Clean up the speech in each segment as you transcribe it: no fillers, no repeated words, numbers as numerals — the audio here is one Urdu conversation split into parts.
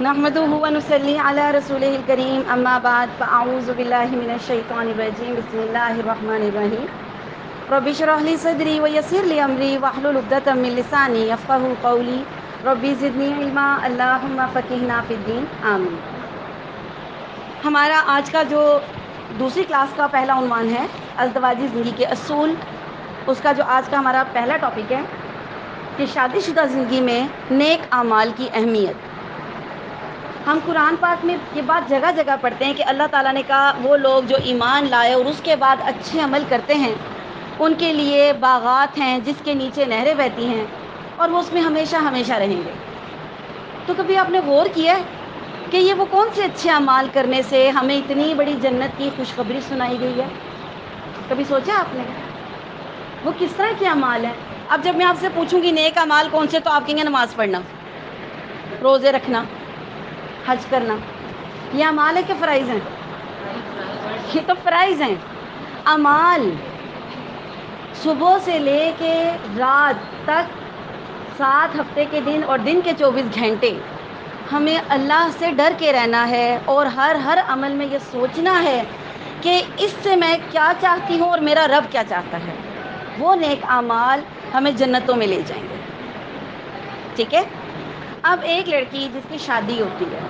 نحمدہ و نصلی علی رسولہ الکریم اما بعد فاعوذ باللہ من الشیطان الرجیم بسم اللہ الرحمن الرحیم رب اشرح لی صدری ویسر لی امری واحلل عقدۃ من لسانی یفقہوا قولی رب زدنی علما اللہم فقہنا فی الدین آمین۔ ہمارا آج کا جو دوسری کلاس کا پہلا عنوان ہے ازدواجی زندگی کے اصول، اس کا جو آج کا ہمارا پہلا ٹاپک ہے کہ شادی شدہ زندگی میں نیک اعمال کی اہمیت۔ ہم قرآن پاک میں یہ بات جگہ جگہ پڑھتے ہیں کہ اللہ تعالیٰ نے کہا وہ لوگ جو ایمان لائے اور اس کے بعد اچھے عمل کرتے ہیں ان کے لیے باغات ہیں جس کے نیچے نہریں بہتی ہیں اور وہ اس میں ہمیشہ ہمیشہ رہیں گے۔ تو کبھی آپ نے غور کیا ہے کہ یہ وہ کون سے اچھے اعمال کرنے سے ہمیں اتنی بڑی جنت کی خوشخبری سنائی گئی ہے؟ کبھی سوچا آپ نے وہ کس طرح کے اعمال ہیں؟ اب جب میں آپ سے پوچھوں گی نیک اعمال کون سے، تو آپ کہیں گے نماز پڑھنا، روزے رکھنا، حج کرنا۔ یہ اعمال ہے کہ فرائض ہیں؟ یہ تو فرائض ہیں۔ اعمال صبح سے لے کے رات تک 7 ہفتے کے دن اور دن کے 24 گھنٹے ہمیں اللہ سے ڈر کے رہنا ہے اور ہر عمل میں یہ سوچنا ہے کہ اس سے میں کیا چاہتی ہوں اور میرا رب کیا چاہتا ہے۔ وہ نیک اعمال ہمیں جنتوں میں لے جائیں گے۔ ٹھیک ہے؟ اب ایک لڑکی جس کی شادی ہوتی ہے،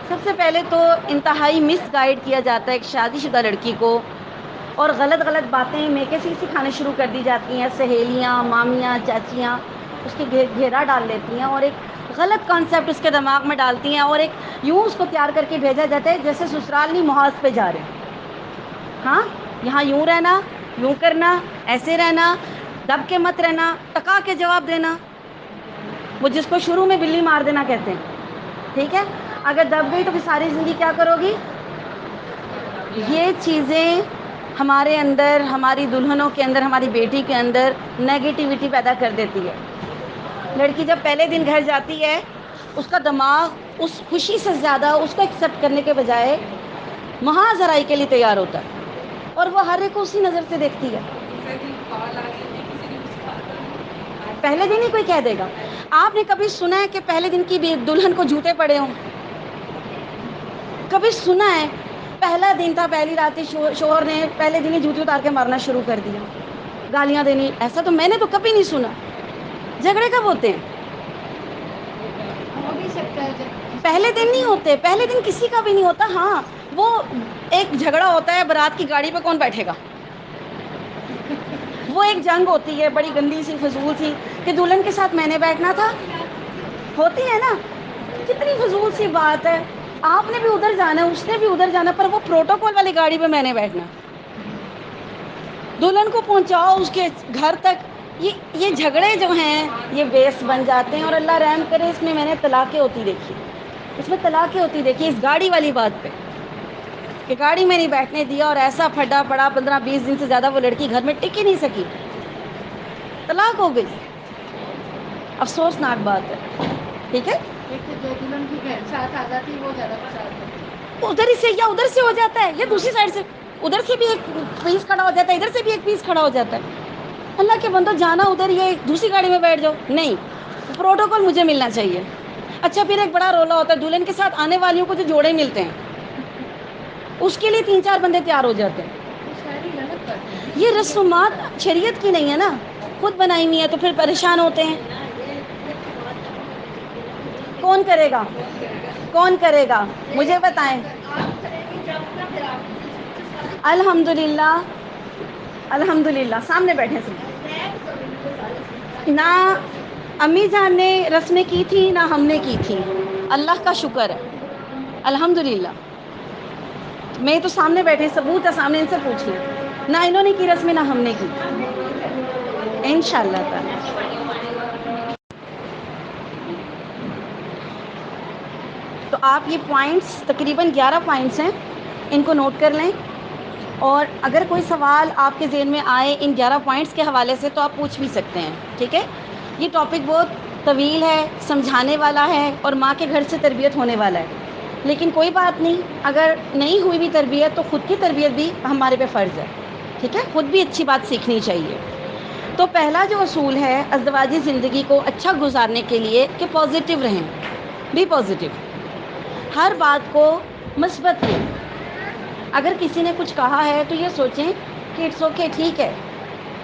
سب سے پہلے تو انتہائی مس گائیڈ کیا جاتا ہے ایک شادی شدہ لڑکی کو، اور غلط باتیں میکے سے سکھانے شروع کر دی جاتی ہیں۔ سہیلیاں، مامیاں، چاچیاں اس کے گھیرا ڈال لیتی ہیں اور ایک غلط کانسیپٹ اس کے دماغ میں ڈالتی ہیں اور ایک یوں اس کو تیار کر کے بھیجا جاتا ہے جیسے سسرال نہیں محاذ پہ جا رہے ہیں۔ ہاں، یہاں یوں رہنا، یوں کرنا، ایسے رہنا، دب کے مت رہنا، ٹکا کے جواب دینا، وہ جس کو شروع میں بلی مار دینا کہتے ہیں۔ ٹھیک ہے؟ اگر دب گئی تو پھر ساری زندگی کیا کرو گی؟ یہ چیزیں ہمارے اندر، ہماری دلہنوں کے اندر، ہماری بیٹی کے اندر نیگیٹیوٹی پیدا کر دیتی ہے۔ لڑکی جب پہلے دن گھر جاتی ہے، اس کا دماغ اس خوشی سے زیادہ اس کو ایکسیپٹ کرنے کے بجائے محاذرائی کے لیے تیار ہوتا ہے اور وہ ہر ایک کو اسی نظر سے دیکھتی ہے۔ پہلے دن ہی کوئی کہہ دے گا۔ آپ نے کبھی سنا ہے کہ پہلے دن کی دلہن کو جوتے پڑے ہوں؟ کبھی سنا ہے؟ پہلا دن تھا، پہلی رات تھی، شوہر نے پہلے دن ہی جوتی اتار کے مارنا شروع کر دیا، گالیاں دینی، ایسا تو میں نے تو کبھی نہیں سنا۔ جھگڑے کب ہوتے ہیں؟ ہو بھی سکتا ہے پہلے دن نہیں ہوتے، پہلے دن کسی کا بھی نہیں ہوتا۔ ہاں، وہ ایک جھگڑا ہوتا ہے برات کی گاڑی پہ کون بیٹھے گا، وہ ایک جنگ ہوتی ہے بڑی گندی سی فضول سی کہ دلہن کے ساتھ میں نے بیٹھنا تھا، ہوتی ہے نا؟ کتنی فضول سی بات ہے، آپ نے بھی ادھر جانا ہے، اس نے بھی ادھر جانا، پر وہ پروٹوکول والی گاڑی پہ میں نے بیٹھنا، دلہن کو پہنچاؤ اس کے گھر تک۔ یہ جھگڑے جو ہیں یہ بیس بن جاتے ہیں، اور اللہ رحم کرے اس میں نے طلاقیں ہوتی دیکھی، اس میں طلاقیں ہوتی دیکھی اس گاڑی والی بات پہ کہ گاڑی میں نہیں بیٹھنے دیا اور ایسا پھڈا پڑا 15-20 دن سے زیادہ وہ لڑکی گھر میں ٹک ہی نہیں سکی، طلاق ہو گئی۔ افسوسناک بات ہے۔ ٹھیک ہے؟ ایک تو جو دلہن کی ساتھ آ جاتی وہ زیادہ پسند ادھر ہی سے یا ادھر سے ہو جاتا ہے یا دوسری سائڈ سے، ادھر سے بھی ایک پیس کھڑا ہو جاتا ہے، ادھر سے بھی ایک پیس کھڑا ہو جاتا ہے۔ اللہ کے بندو، جانا ادھر ہی ہے، دوسری گاڑی میں بیٹھ جاؤ۔ نہیں، پروٹوکول مجھے ملنا چاہیے۔ اچھا، پھر ایک بڑا رولا ہوتا ہے دلہن کے ساتھ آنے والیوں کو جو جوڑے ملتے ہیں اس کے لیے 3-4 بندے تیار ہو جاتے ہیں۔ ساری غلط بات ہے۔ یہ رسومات شریعت کی نہیں ہے نا، خود بنائی ہوئی ہے، تو پھر پریشان ہوتے ہیں۔ کون کرے گا؟ کون کرے گا؟ مجھے بتائیں۔ الحمدللہ، الحمدللہ سامنے بیٹھے سے نہ امی جان نے رسمیں کی تھی نہ ہم نے کی تھی، اللہ کا شکر ہے، الحمدللہ۔ میں تو سامنے بیٹھے، ثبوت ہے سامنے، ان سے پوچھ لیں، نہ انہوں نے کی رسمیں نہ ہم نے کی، انشاءاللہ تعالی۔ تو آپ یہ پوائنٹس تقریباً 11 پوائنٹس ہیں، ان کو نوٹ کر لیں، اور اگر کوئی سوال آپ کے ذہن میں آئے ان 11 پوائنٹس کے حوالے سے تو آپ پوچھ بھی سکتے ہیں۔ ٹھیک ہے؟ یہ ٹاپک بہت طویل ہے، سمجھانے والا ہے، اور ماں کے گھر سے تربیت ہونے والا ہے، لیکن کوئی بات نہیں، اگر نہیں ہوئی بھی تربیت تو خود کی تربیت بھی ہمارے پہ فرض ہے۔ ٹھیک ہے؟ خود بھی اچھی بات سیکھنی چاہیے۔ تو پہلا جو اصول ہے ازدواجی زندگی کو اچھا گزارنے کے لیے کہ پازیٹیو رہیں، بی پازیٹیو، ہر بات کو مثبت لیں. اگر کسی نے کچھ کہا ہے تو یہ سوچیں کہ اٹس اوکے، ٹھیک ہے.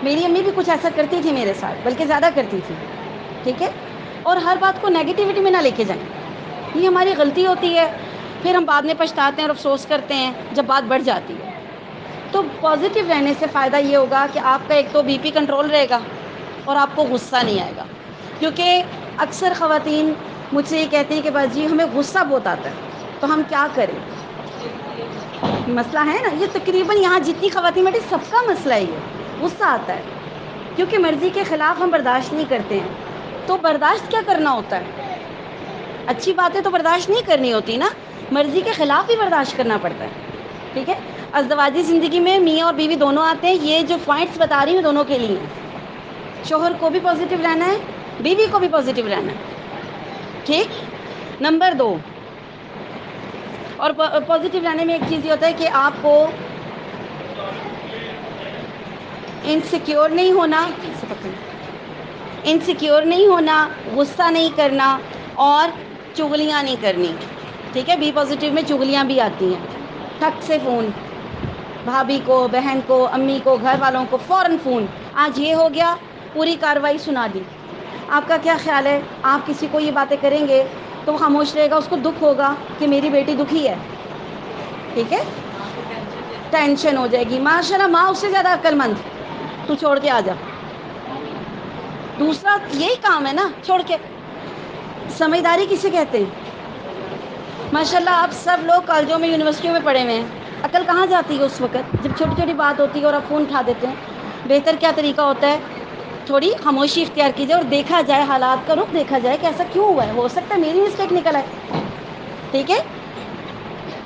میری امی بھی کچھ ایسا کرتی تھی میرے ساتھ، بلکہ زیادہ کرتی تھی، ٹھیک ہے. اور ہر بات کو نیگیٹیوٹی میں نہ لے کے جائیں، یہ ہماری غلطی ہوتی ہے. پھر ہم بعد میں پچھتاتے ہیں اور افسوس کرتے ہیں جب بات بڑھ جاتی ہے. تو پازیٹیو رہنے سے فائدہ یہ ہوگا کہ آپ کا ایک تو بی پی کنٹرول رہے گا اور آپ کو غصہ نہیں آئے گا. کیونکہ اکثر خواتین مجھ سے یہ کہتی ہیں کہ باجی ہمیں غصہ بہت آتا ہے، تو ہم کیا کریں. مسئلہ ہے نا، یہ تقریباً یہاں جتنی خواتین بیٹھی سب کا مسئلہ ہی ہے، غصہ آتا ہے. کیونکہ مرضی کے خلاف ہم برداشت نہیں کرتے ہیں. تو برداشت کیا کرنا ہوتا ہے؟ اچھی باتیں تو برداشت نہیں کرنی ہوتی نا، مرضی کے خلاف ہی برداشت کرنا پڑتا ہے. ٹھیک ہے. ازدواجی زندگی میں میاں اور بیوی دونوں آتے ہیں. یہ جو پوائنٹس بتا رہی ہوں دونوں کے لیے، شوہر کو بھی پازیٹیو رہنا ہے، بیوی کو بھی پازیٹیو رہنا ہے. ٹھیک. نمبر 2، اور پازیٹیو رہنے میں ایک چیز یہ ہوتا ہے کہ آپ کو انسیکیور نہیں ہونا، انسیکیور نہیں ہونا، غصہ نہیں کرنا اور چغلیاں نہیں کرنی. ٹھیک ہے. بی پازیٹیو میں چغلیاں بھی آتی ہیں. ٹھک سے فون، بھابھی کو، بہن کو، امی کو، گھر والوں کو فوراً فون، آج یہ ہو گیا، پوری کارروائی سنا دی. آپ کا کیا خیال ہے؟ آپ کسی کو یہ باتیں کریں گے تو وہ خاموش رہے گا، اس کو دکھ ہوگا کہ میری بیٹی دکھی ہے. ٹھیک ہے. ٹینشن ہو جائے گی. ماشاء اللہ ماں اس سے زیادہ عقل مند، تو چھوڑ کے آ جا. دوسرا یہی کام ہے نا، چھوڑ کے. سمجھداری کسے کہتے ہیں؟ ماشاء اللہ آپ سب لوگ کالجوں میں، یونیورسٹیوں میں پڑھے ہوئے ہیں. عقل کہاں جاتی ہے اس وقت جب چھوٹی چھوٹی بات ہوتی ہے اور آپ فون اٹھا دیتے ہیں؟ بہتر کیا طریقہ ہوتا ہے؟ تھوڑی خاموشی اختیار کی جائے اور دیکھا جائے، حالات کا رخ دیکھا جائے کہ ایسا کیوں ہوا ہے. ہو سکتا ہے میری مسٹیک نکل آئے. ٹھیک ہے.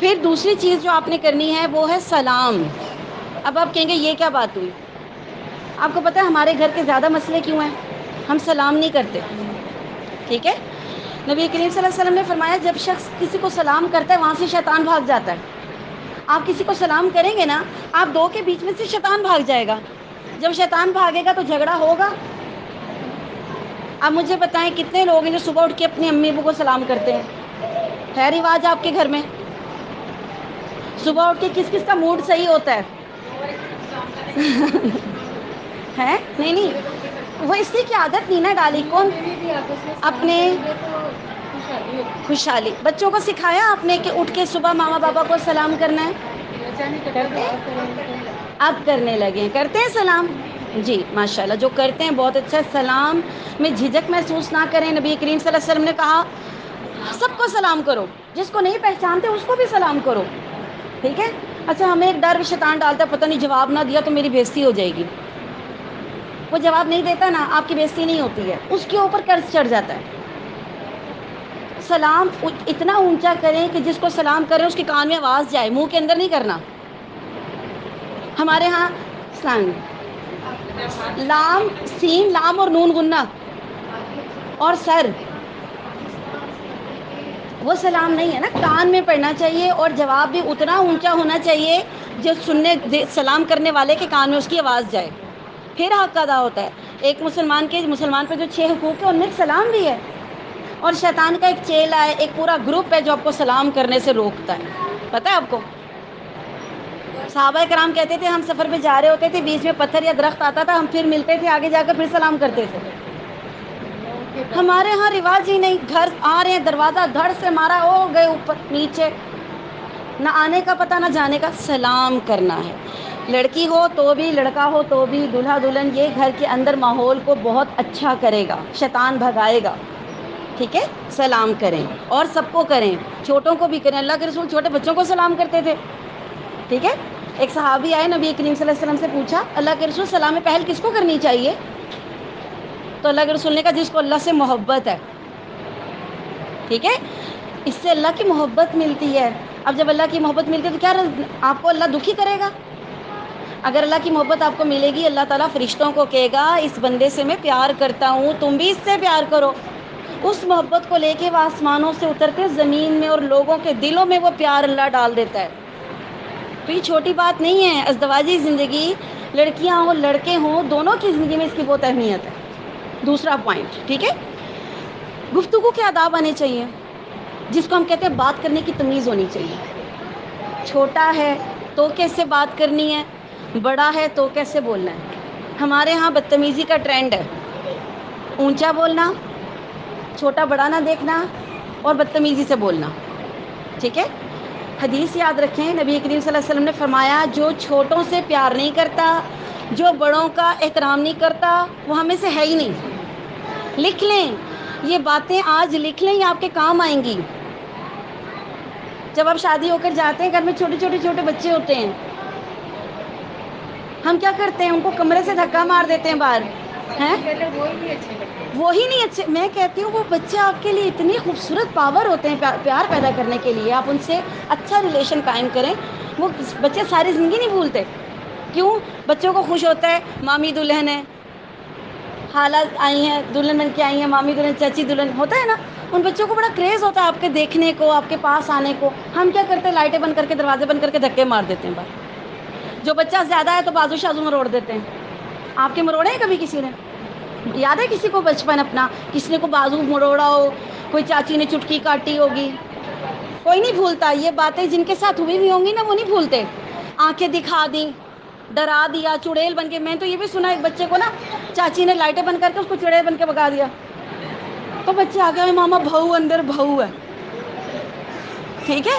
پھر دوسری چیز جو آپ نے کرنی ہے وہ ہے سلام. اب آپ کہیں گے یہ کیا بات ہوئی؟ آپ کو پتہ ہے ہمارے گھر کے زیادہ مسئلے کیوں ہیں؟ ہم سلام نہیں کرتے. ٹھیک ہے. نبی کریم صلی اللہ علیہ وسلم نے فرمایا جب شخص کسی کو سلام کرتا ہے وہاں سے شیطان بھاگ جاتا ہے. آپ کسی کو سلام کریں گے نا، آپ دو کے بیچ میں سے شیطان بھاگ جائے گا. جب شیطان بھاگے گا تو جھگڑا ہوگا. اب مجھے بتائیں کتنے لوگ ہیں جو صبح اٹھ کے اپنی امی ابو کو سلام کرتے ہیں؟ ہے رواج آپ کے گھر میں؟ صبح اٹھ کے کس کس کا موڈ صحیح ہوتا ہے؟ ہے نہیں نہیں، وہ اس لیے کی عادت نہیں نا ڈالی. کون اپنے خوشحالی بچوں کو سکھایا آپ نے کہ اٹھ کے صبح ماما پاپا کو سلام کرنا ہے؟ کرتے ہیں؟ اب کرنے لگے. کرتے ہیں سلام؟ جی ماشاء اللہ، جو کرتے ہیں بہت اچھا. سلام میں جھجک محسوس نہ کریں. نبی کریم صلی اللہ علیہ وسلم نے کہا سب کو سلام کرو، جس کو نہیں پہچانتے اس کو بھی سلام کرو. ٹھیک ہے. اچھا ہمیں ایک ڈر شیطان ڈالتا ہے، پتہ نہیں جواب نہ دیا تو میری بےزتی ہو جائے گی. وہ جواب نہیں دیتا نا، آپ کی بےزتی نہیں ہوتی ہے، اس کے اوپر قرض چڑھ جاتا ہے. سلام اتنا اونچا کریں کہ جس کو سلام کریں اس کے کان میں آواز جائے، منہ کے اندر نہیں کرنا. ہمارے ہاں لام، سین لام اور نون گنا اور سر، وہ سلام نہیں ہے نا، کان میں پڑنا چاہیے. اور جواب بھی اتنا اونچا ہونا چاہیے جو سننے سلام کرنے والے کے کان میں اس کی آواز جائے، پھر حق ادا ہوتا ہے. ایک مسلمان پہ جو 6 حقوق ہے ان میں ایک سلام بھی ہے. اور شیطان کا ایک چیلا ہے، ایک پورا گروپ ہے جو آپ کو سلام کرنے سے روکتا ہے. پتہ ہے آپ کو؟ صحابہ کرام کہتے تھے ہم سفر پہ جا رہے ہوتے تھے، بیچ میں پتھر یا درخت آتا تھا، ہم پھر ملتے تھے، آگے جا کر پھر سلام کرتے تھے. ہمارے ہاں رواج ہی نہیں. گھر آ رہے ہیں دروازہ دھڑ سے مارا، ہو گئے اوپر نیچے، نہ آنے کا پتہ نہ جانے کا. سلام کرنا ہے. لڑکی ہو تو بھی، لڑکا ہو تو بھی، دولہا دلہن، یہ گھر کے اندر ماحول کو بہت اچھا کرے گا، شیطان بھگائے گا. ٹھیک ہے. سلام کریں اور سب کو کریں، چھوٹوں کو بھی کریں. اللہ کے رسول چھوٹے بچوں کو سلام کرتے تھے. ٹھیک ہے. ایک صحابی آئے، نبی کریم صلی اللہ علیہ وسلم سے پوچھا اللہ کے رسول سلام میں پہل کس کو کرنی چاہیے؟ تو اللہ کے رسول نے کہا جس کو اللہ سے محبت ہے. ٹھیک ہے. اس سے اللہ کی محبت ملتی ہے. اب جب اللہ کی محبت ملتی ہے تو کیا آپ کو اللہ دکھی کرے گا؟ اگر اللہ کی محبت آپ کو ملے گی، اللہ تعالیٰ فرشتوں کو کہے گا اس بندے سے میں پیار کرتا ہوں، تم بھی اس سے پیار کرو. اس محبت کو لے کے وہ آسمانوں سے اتر کے زمین میں اور لوگوں کے دلوں میں وہ پیار اللہ ڈال دیتا ہے. تو یہ چھوٹی بات نہیں ہے. ازدواجی زندگی، لڑکیاں ہوں لڑکے ہوں، دونوں کی زندگی میں اس کی بہت اہمیت ہے. دوسرا پوائنٹ، ٹھیک ہے، گفتگو کے آداب آنے چاہیے. جس کو ہم کہتے ہیں بات کرنے کی تمیز ہونی چاہیے. چھوٹا ہے تو کیسے بات کرنی ہے, بڑا ہے تو کیسے بولنا ہے. ہمارے ہاں بدتمیزی کا ٹرینڈ ہے, اونچا بولنا, چھوٹا بڑا نہ دیکھنا اور بدتمیزی سے بولنا. ٹھیک ہے, حدیث یاد رکھیں, نبی کریم صلی اللہ علیہ وسلم نے فرمایا جو چھوٹوں سے پیار نہیں کرتا, جو بڑوں کا احترام نہیں کرتا, وہ ہمیں سے ہے ہی نہیں. لکھ لیں یہ باتیں, آج لکھ لیں, یہ آپ کے کام آئیں گی. جب آپ شادی ہو کر جاتے ہیں, گھر میں چھوٹے بچے ہوتے ہیں, ہم کیا کرتے ہیں, ان کو کمرے سے دھکا مار دیتے ہیں باہر. ہیں پہلے وہی نہیں اچھے لگتے. وہی نہیں اچھے. میں کہتی ہوں وہ بچے آپ کے لیے اتنی خوبصورت پاور ہوتے ہیں پیار پیدا کرنے کے لیے. آپ ان سے اچھا ریلیشن قائم کریں, وہ بچے ساری زندگی نہیں بھولتے. کیوں؟ بچوں کو خوش ہوتا ہے مامی دلہن ہے, خالہ آئی ہیں دلہن بن کے آئی ہیں, مامی دلہن, چاچی دلہن, ہوتا ہے نا. ان بچوں کو بڑا کریز ہوتا ہے آپ کے دیکھنے کو, آپ کے پاس آنے کو. ہم کیا کرتے ہیں, لائٹیں بند کر کے, دروازے بند کر کے دھکے مار دیتے ہیں باہر. جو بچہ زیادہ ہے تو بازو شازو مروڑ دیتے ہیں. آپ کے مروڑے ہیں کبھی کسی نے؟ یاد ہے کسی کو بچپن اپنا, کسی نے کو بازو مروڑا ہو, کوئی چاچی نے چٹکی کاٹی ہوگی؟ کوئی نہیں بھولتا. یہ باتیں جن کے ساتھ ہوئی ہوں گی نا, وہ نہیں بھولتے. آنکھیں دکھا دیں, ڈرا دیا, چڑیل بن کے. میں تو یہ بھی سنا ایک بچے کو نا, چاچی نے لائٹیں بند کر کے اس کو چڑیل بن کے بگا دیا. تو بچے آ گئے, ماما بہو اندر بہو ہے. ٹھیک ہے,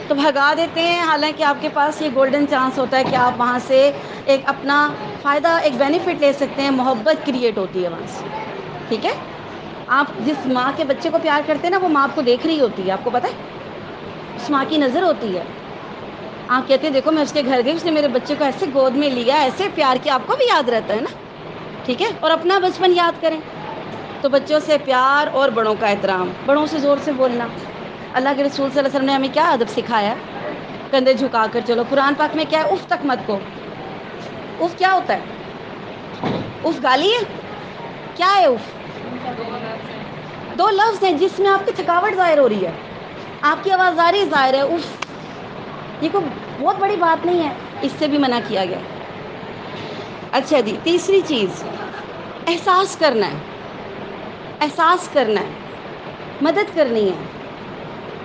تو بھگا دیتے ہیں. حالانکہ آپ کے پاس یہ گولڈن چانس ہوتا ہے کہ آپ وہاں سے ایک اپنا فائدہ, ایک بینیفٹ لے سکتے ہیں. محبت کریٹ ہوتی ہے وہاں سے. ٹھیک ہے, آپ جس ماں کے بچے کو پیار کرتے ہیں نا, وہ ماں آپ کو دیکھ رہی ہوتی ہے. آپ کو پتہ ہے, اس ماں کی نظر ہوتی ہے. آپ کہتے ہیں دیکھو میں اس کے گھر گئی, اس نے میرے بچے کو ایسے گود میں لیا, ایسے پیار کیا. آپ کو بھی یاد رہتا ہے نا. ٹھیک ہے, اور اپنا بچپن یاد کریں. تو بچوں سے پیار اور بڑوں کا احترام, بڑوں سے زور سے بولنا. اللہ کے رسول صلی اللہ علیہ وسلم نے ہمیں کیا ادب سکھایا, کندھے جھکا کر چلو. قرآن پاک میں کیا ہے, اف تک مت کو. اف کیا ہوتا ہے؟ اف گالی ہے؟ کیا ہے اف؟ دو لفظ ہیں جس میں آپ کی تھکاوٹ ظاہر ہو رہی ہے, آپ کی آواز آ رہی ہے, ظاہر ہے اف. یہ کوئی بہت بڑی بات نہیں ہے, اس سے بھی منع کیا گیا. اچھا جی, تیسری چیز احساس کرنا ہے. احساس کرنا ہے, مدد کرنی ہے.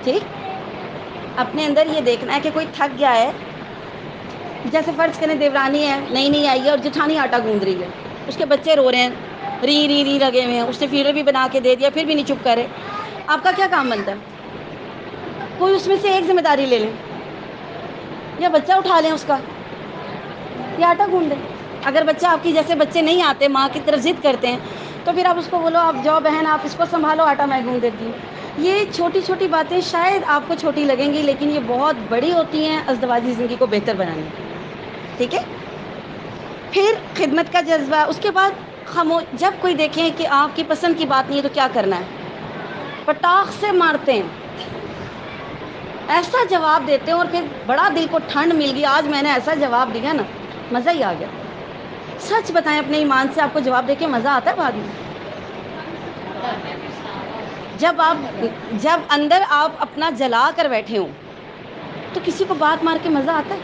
ٹھیک, اپنے اندر یہ دیکھنا ہے کہ کوئی تھک گیا ہے. جیسے فرض کریں دیورانی ہے, نئی آئی ہے, اور جٹھانی آٹا گوندھ رہی ہے. اس کے بچے رو رہے ہیں, ری لگے ہوئے ہیں. اس نے فیڈر بھی بنا کے دے دیا, پھر بھی نہیں چپ کرے. آپ کا کیا کام بنتا ہے؟ کوئی اس میں سے ایک ذمہ داری لے لیں, یا بچہ اٹھا لیں اس کا, یا آٹا گوندھ دیں. اگر بچہ آپ کی جیسے بچے نہیں آتے, ماں کی طرف ضد کرتے ہیں, تو پھر آپ اس کو بولو, آپ جاؤ بہن, آپ اس کو سنبھالو, آٹا میں گوندھ دیتی ہوں. یہ چھوٹی چھوٹی باتیں شاید آپ کو چھوٹی لگیں گی, لیکن یہ بہت بڑی ہوتی ہیں ازدواجی زندگی کو بہتر بنانے میں. ٹھیک ہے, پھر خدمت کا جذبہ. اس کے بعد جب کوئی دیکھیں کہ آپ کی پسند کی بات نہیں ہے, تو کیا کرنا ہے؟ پٹاخ سے مارتے ہیں, ایسا جواب دیتے ہیں, اور پھر بڑا دل کو ٹھنڈ مل گئی. آج میں نے ایسا جواب دیا نا, مزہ ہی آ گیا. سچ بتائیں اپنے ایمان سے, آپ کو جواب دے کے مزہ آتا ہے بعد میں؟ جب اندر آپ اپنا جلا کر بیٹھے ہوں, تو کسی کو بات مار کے مزہ آتا ہے؟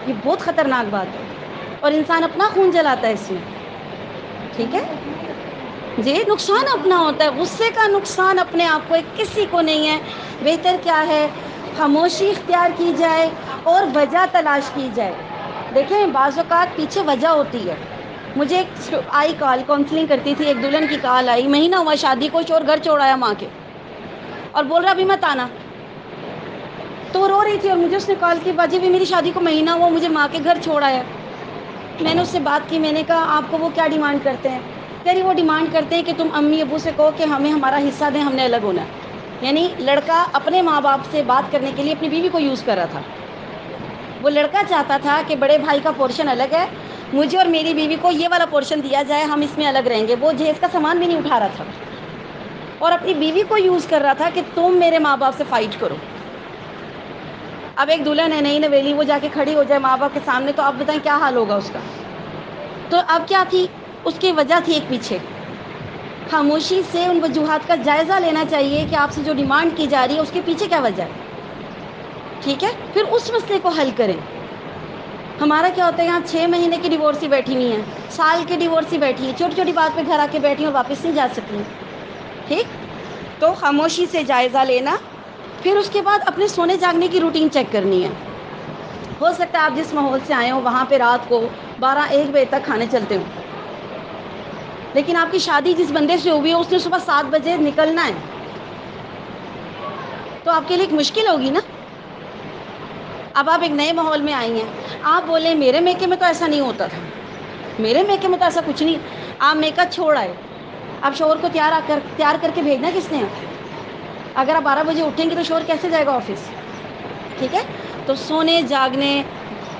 یہ بہت خطرناک بات ہے, اور انسان اپنا خون جلاتا ہے اس میں. ٹھیک ہے جی, نقصان اپنا ہوتا ہے. غصے کا نقصان اپنے آپ کو, کسی کو نہیں ہے. بہتر کیا ہے, خاموشی اختیار کی جائے اور وجہ تلاش کی جائے. دیکھیں بعض اوقات پیچھے وجہ ہوتی ہے. مجھے ایک آئی کال, کاؤنسلنگ کرتی تھی, ایک دلہن کی کال آئی, مہینہ ہوا شادی کو, چور گھر چھوڑ آیا ماں کے, اور بول رہا ابھی مت آنا. تو رو رہی تھی, اور مجھے اس نے کال کی, باجی بھی میری شادی کو مہینہ ہوا, مجھے ماں کے گھر چھوڑ آیا. میں نے اس سے بات کی, میں نے کہا آپ کو وہ کیا ڈیمانڈ کرتے ہیں؟ کہہ رہی وہ ڈیمانڈ کرتے ہیں کہ تم امی ابو سے کہو کہ ہمیں ہمارا حصہ دیں, ہم نے الگ ہونا ہے. یعنی لڑکا اپنے ماں باپ سے بات کرنے کے لیے اپنی بیوی کو یوز کر رہا تھا. وہ لڑکا چاہتا تھا کہ بڑے بھائی کا پورشن الگ ہے, مجھے اور میری بیوی کو یہ والا پورشن دیا جائے, ہم اس میں الگ رہیں گے. وہ جہیز کا سامان بھی نہیں اٹھا رہا تھا, اور اپنی بیوی کو یوز کر رہا تھا کہ تم میرے ماں باپ سے فائٹ کرو. اب ایک دلہن ہے نئی نویلی, وہ جا کے کھڑی ہو جائے ماں باپ کے سامنے, تو آپ بتائیں کیا حال ہوگا اس کا؟ تو اب کیا تھی اس کی وجہ, تھی ایک پیچھے. خاموشی سے ان وجوہات کا جائزہ لینا چاہیے کہ آپ سے جو ڈیمانڈ کی جا رہی ہے اس کے پیچھے کیا وجہ ہے. ٹھیک ہے, پھر اس مسئلے کو حل کریں. ہمارا کیا ہوتا ہے, یہاں 6 مہینے کی ڈیورسی بیٹھی ہوئی ہیں, سال کی ڈیورسی بیٹھی ہیں, چھوٹی چھوٹی بات پہ گھر آ کے بیٹھی ہیں اور واپس نہیں جا سکی. ٹھیک, تو خاموشی سے جائزہ لینا، پھر اس کے بعد اپنے سونے جاگنے کی روٹین چیک کرنی ہے. ہو سکتا ہے آپ جس ماحول سے آئے ہوں وہاں پہ رات کو 12-1 بجے تک کھانے چلتے ہوں، لیکن آپ کی شادی جس بندے سے ہوئی ہے اس نے صبح 7 بجے نکلنا ہے، تو آپ کے لیے ایک مشکل ہوگی نا. اب آپ ایک نئے ماحول میں آئی ہیں، آپ بولیں میرے میکے میں تو ایسا نہیں ہوتا تھا، میرے میکے میں تو ایسا کچھ نہیں. آپ میکا چھوڑ آئے، اب شوہر کو تیار کر کے بھیجنا کس نے ہے؟ اگر آپ 12 بجے اٹھیں گے تو شوہر کیسے جائے گا آفس؟ ٹھیک ہے، تو سونے جاگنے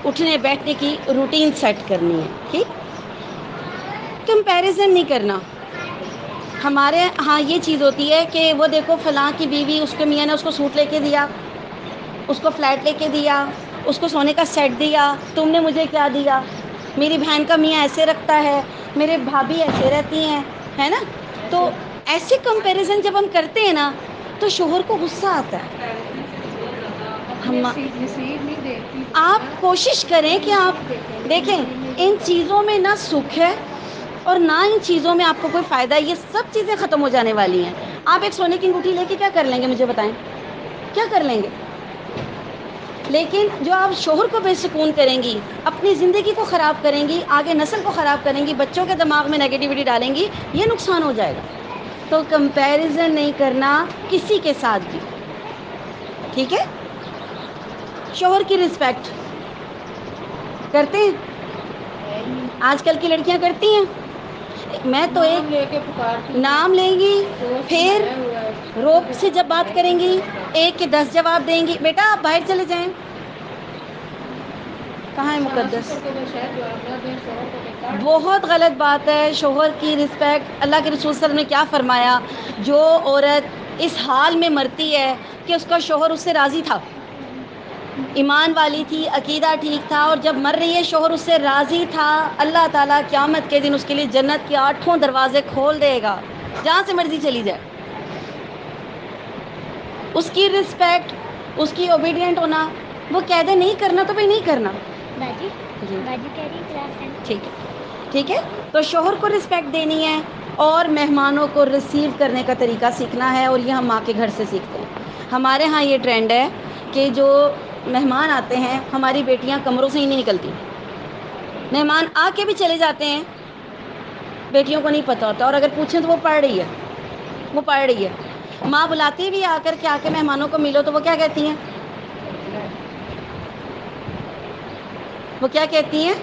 اٹھنے بیٹھنے کی روٹین سیٹ کرنی ہے. ٹھیک، کمپیریزن نہیں کرنا. ہمارے ہاں یہ چیز ہوتی ہے کہ وہ دیکھو فلاں کی بیوی، اس کے میاں نے اس کو سوٹ لے کے دیا، اس کو فلیٹ لے کے دیا، اس کو سونے کا سیٹ دیا، تم نے مجھے کیا دیا؟ میری بہن کا میاں ایسے رکھتا ہے، میرے بھابھی ایسے رہتی ہیں، ہے نا. تو ایسے کمپیریزن جب ہم کرتے ہیں نا تو شوہر کو غصہ آتا ہے. ہم نصیب نہیں دیتی. آپ کوشش کریں کہ آپ دیکھیں ان چیزوں میں نہ سکھ ہے اور نہ ان چیزوں میں آپ کو کوئی فائدہ ہے. یہ سب چیزیں ختم ہو جانے والی ہیں. آپ ایک سونے کی انگوٹھی لے کے کیا کر لیں گے مجھے بتائیں؟ کیا کر لیں گے؟ لیکن جو آپ شوہر کو بے سکون کریں گی، اپنی زندگی کو خراب کریں گی، آگے نسل کو خراب کریں گی، بچوں کے دماغ میں نگیٹیوٹی ڈالیں گی، یہ نقصان ہو جائے گا. تو کمپیریزن نہیں کرنا کسی کے ساتھ بھی. ٹھیک ہے، شوہر کی رسپیکٹ کرتے ہیں. آج کل کی لڑکیاں کرتی ہیں. میں تو نام ایک لے کے پکارتی ہیں، نام لیں گی، دوست پھر بنایا ہوا ہے، روب سے جب بات کریں گی 1 کے 10 جواب دیں گی. بیٹا آپ باہر چلے جائیں. کہاں ہے ساس مقدس؟ سسر کو تو شاید جواب نہ دیں، شوہر کو بےکار بہت غلط بات ہے. شوہر کی رسپیکٹ، اللہ کے رسول صلی اللہ علیہ وسلم نے کیا فرمایا؟ جو عورت اس حال میں مرتی ہے کہ اس کا شوہر اس سے راضی تھا، ایمان والی تھی، عقیدہ ٹھیک تھا، اور جب مر رہی ہے شوہر اس سے راضی تھا، اللہ تعالیٰ قیامت کے دن اس کے لیے جنت کے 8 دروازے کھول دے گا، جہاں سے مرضی چلی جائے. اس کی رسپیکٹ، اس کی اوبیڈینٹ ہونا. وہ کہہ دے نہیں کرنا تو بھائی نہیں کرنا. باجی جی باجی کہہ رہی کلاس ہے. ٹھیک ہے، ٹھیک ہے. تو شوہر کو رسپیکٹ دینی ہے اور مہمانوں کو ریسیو کرنے کا طریقہ سیکھنا ہے، اور یہ ہم ماں کے گھر سے سیکھتے ہیں. ہمارے ہاں یہ ٹرینڈ ہے کہ جو مہمان آتے ہیں ہماری بیٹیاں کمروں سے ہی نہیں نکلتی. مہمان آ کے بھی چلے جاتے ہیں، بیٹیوں کو نہیں پتہ ہوتا، اور اگر پوچھیں تو وہ پڑھ رہی ہے، وہ پڑھ رہی ہے. ماں بلاتی بھی آ کر کے آ کے مہمانوں کو ملو تو وہ کیا کہتی ہیں؟ وہ کیا کہتی ہیں؟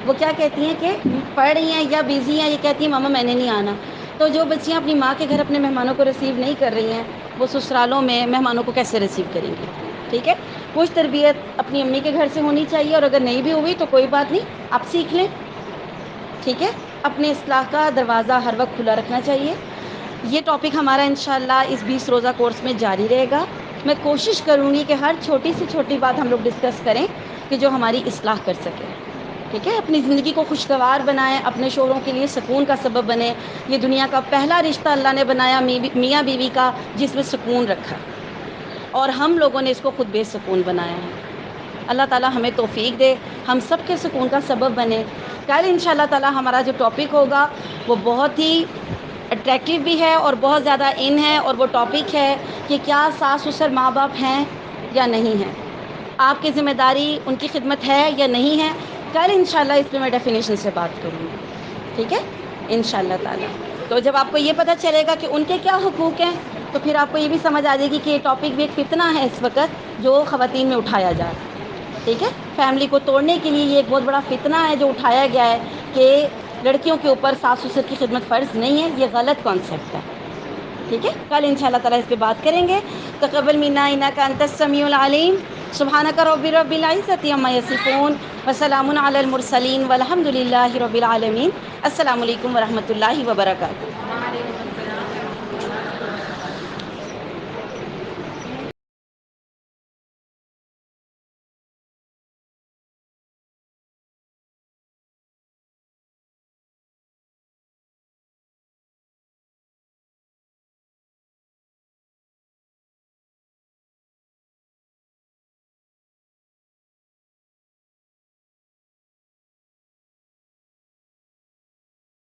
وہ کیا کہتی ہیں کہ پڑھ رہی ہیں یا بیزی ہیں؟ یہ کہتی ہیں ماما میں نے نہیں آنا. تو جو بچیاں اپنی ماں کے گھر اپنے مہمانوں کو ریسیو نہیں کر رہی ہیں، وہ سسرالوں میں مہمانوں کو کیسے ریسیو کریں گی؟ ٹھیک ہے، کچھ تربیت اپنی امی کے گھر سے ہونی چاہیے، اور اگر نہیں بھی ہوئی تو کوئی بات نہیں، آپ سیکھ لیں. ٹھیک ہے، اپنے اصلاح کا دروازہ ہر وقت کھلا رکھنا چاہیے. یہ ٹاپک ہمارا انشاءاللہ اس 20 روزہ کورس میں جاری رہے گا. میں کوشش کروں گی کہ ہر چھوٹی سے چھوٹی بات ہم لوگ ڈسکس کریں کہ جو ہماری اصلاح کر سکے. ٹھیک ہے، اپنی زندگی کو خوشگوار بنائیں، اپنے شوہروں کے لیے سکون کا سبب بنیں. یہ دنیا کا پہلا رشتہ اللہ نے بنایا میاں بیوی کا، جس میں سکون رکھا، اور ہم لوگوں نے اس کو خود بے سکون بنایا ہے. اللہ تعالیٰ ہمیں توفیق دے، ہم سب کے سکون کا سبب بنے. کل ان شاء اللہ تعالیٰ ہمارا جو ٹاپک ہوگا وہ بہت ہی اٹریکٹیو بھی ہے اور بہت زیادہ ان ہے، اور وہ ٹاپک ہے کہ کیا ساس سسر ماں باپ ہیں یا نہیں ہیں، آپ کی ذمہ داری ان کی خدمت ہے یا نہیں ہے. کل انشاءاللہ اس پہ میں ڈیفینیشن سے بات کروں گی. ٹھیک ہے انشاء اللہ تعالیٰ. تو جب آپ کو یہ پتہ چلے گا کہ ان کے کیا حقوق ہیں تو پھر آپ کو یہ بھی سمجھ آ جائے گی کہ یہ ٹاپک بھی ایک فتنہ ہے اس وقت جو خواتین میں اٹھایا جا رہا ہے. ٹھیک ہے، فیملی کو توڑنے کے لیے یہ ایک بہت بڑا فتنہ ہے جو اٹھایا گیا ہے کہ لڑکیوں کے اوپر ساس سسر کی خدمت فرض نہیں ہے. یہ غلط کانسیپٹ ہے. ٹھیک ہے، کل ان شاء اللہ تعالیٰ اس پہ بات کریں گے. تقبل منا انک انت السمیع العلیم. سبحانک رب العزۃ عما یصفون وسلام علی المرسلین والحمد للہ رب العالمین. السلام علیکم ورحمۃ اللہ وبرکاتہ.